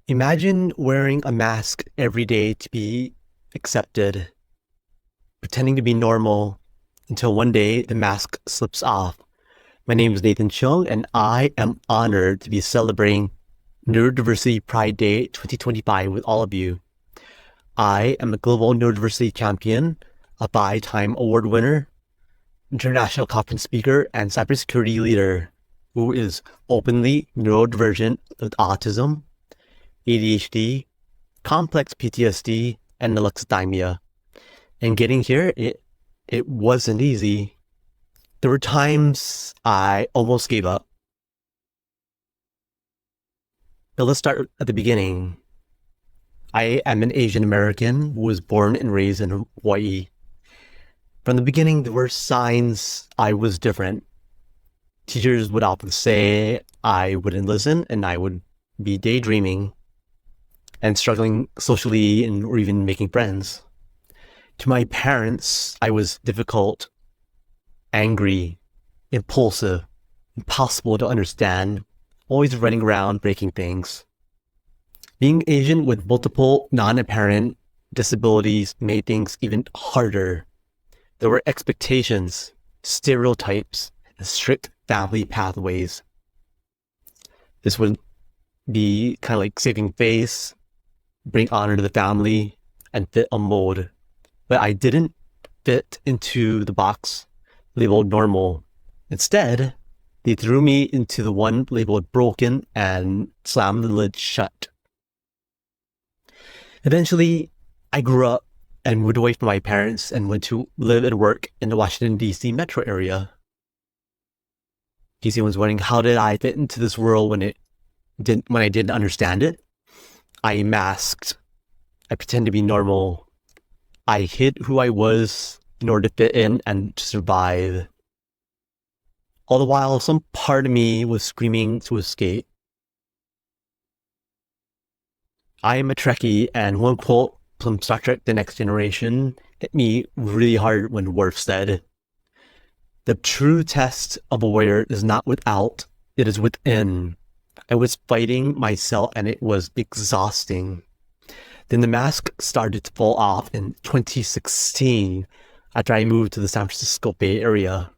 Imagine wearing a mask every day to be accepted, pretending to be normal until one day the mask slips off. My name is Nathan Chung, and I am honored to be celebrating Neurodiversity Pride Day 2025 with all of you. I am a global neurodiversity champion, a by-time award winner, international conference speaker, and cybersecurity leader who is openly neurodivergent with autism, ADHD, complex PTSD, and alexithymia. And getting here, it wasn't easy. There were times I almost gave up. But let's start at the beginning. I am an Asian American who was born and raised in Hawaii. From the beginning, there were signs I was different. Teachers would often say I wouldn't listen and I would be daydreaming and struggling socially or even making friends. To my parents, I was difficult, angry, impulsive, impossible to understand, always running around breaking things. Being Asian with multiple non-apparent disabilities made things even harder. There were expectations, stereotypes, and strict family pathways. This would be kind of like saving face, bring honor to the family, and fit a mold. But I didn't fit into the box labeled normal. Instead, they threw me into the one labeled broken and slammed the lid shut. Eventually, I grew up and moved away from my parents and went to live and work in the Washington, D.C. metro area. DC was wondering, how did I fit into this world when I didn't understand it? I masked. I pretended to be normal. I hid who I was in order to fit in and to survive. All the while, some part of me was screaming to escape. I am a Trekkie, and one quote from Star Trek: The Next Generation hit me really hard when Worf said, "The true test of a warrior is not without, it is within." I was fighting myself and it was exhausting. Then the mask started to fall off in 2016 after I moved to the San Francisco Bay Area.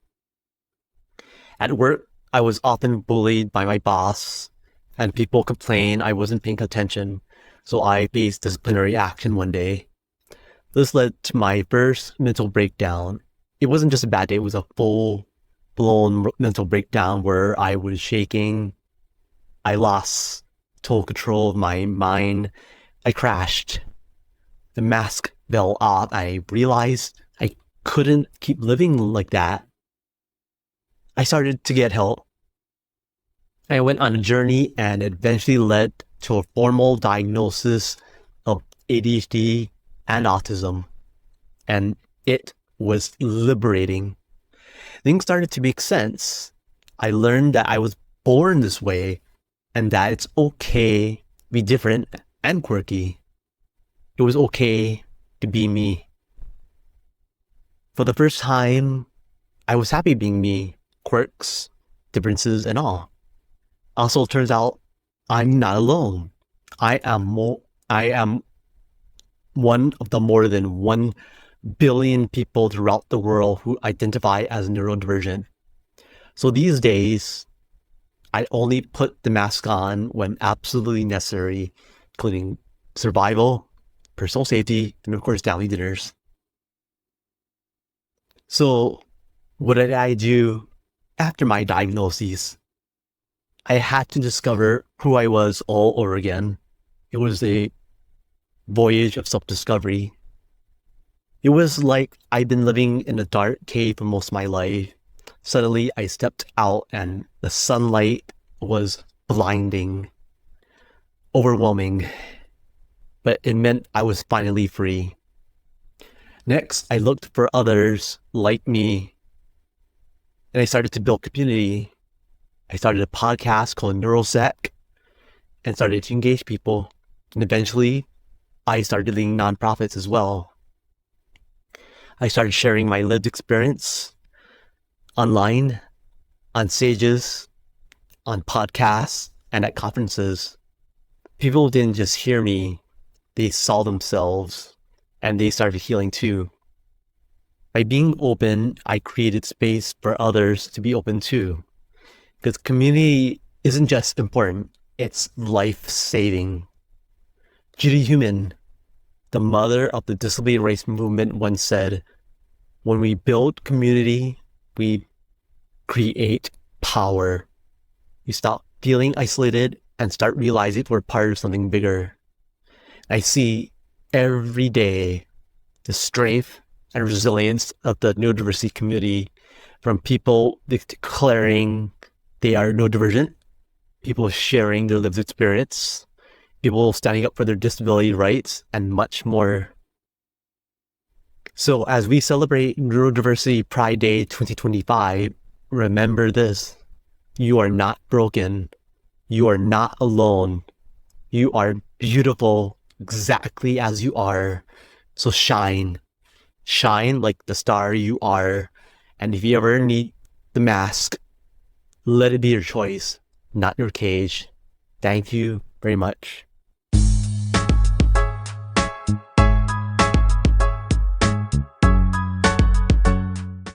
At work, I was often bullied by my boss and people complained I wasn't paying attention, so I faced disciplinary action one day. This led to my first mental breakdown. It wasn't just a bad day, it was a full-blown mental breakdown where I was shaking. I lost total control of my mind. I crashed. The mask fell off. I realized I couldn't keep living like that. I started to get help. I went on a journey and eventually led to a formal diagnosis of ADHD and autism. And it was liberating. Things started to make sense. I learned that I was born this way and that it's okay to be different and quirky. It was okay to be me. For the first time, I was happy being me, quirks, differences, and all. Also, it turns out I'm not alone. I am one of the more than 1 billion people throughout the world who identify as neurodivergent. So these days, I only put the mask on when absolutely necessary, including survival, personal safety, and of course, family dinners. So what did I do after my diagnosis? I had to discover who I was all over again. It was a voyage of self-discovery. It was like I'd been living in a dark cave for most of my life. Suddenly, I stepped out and the sunlight was blinding, overwhelming, but it meant I was finally free. Next, I looked for others like me, and I started to build community. I started a podcast called Neurosec and started to engage people. And eventually, I started leading nonprofits as well. I started sharing my lived experience online, on stages, on podcasts, and at conferences. People didn't just hear me, they saw themselves and they started healing too. By being open, I created space for others to be open too. Because community isn't just important, it's life-saving. Judy Heumann, the mother of the disability rights movement, once said, when we build community, we create power. You stop feeling isolated and start realizing we're part of something bigger. I see every day the strength and resilience of the neurodiversity community, from people declaring they are neurodivergent, people sharing their lived experience, people standing up for their disability rights, and much more. So as we celebrate Neurodiversity Pride Day 2025, remember this: you are not broken. You are not alone. You are beautiful exactly as you are. So shine. Shine like the star you are. And if you ever need the mask, let it be your choice, not your cage. Thank you very much.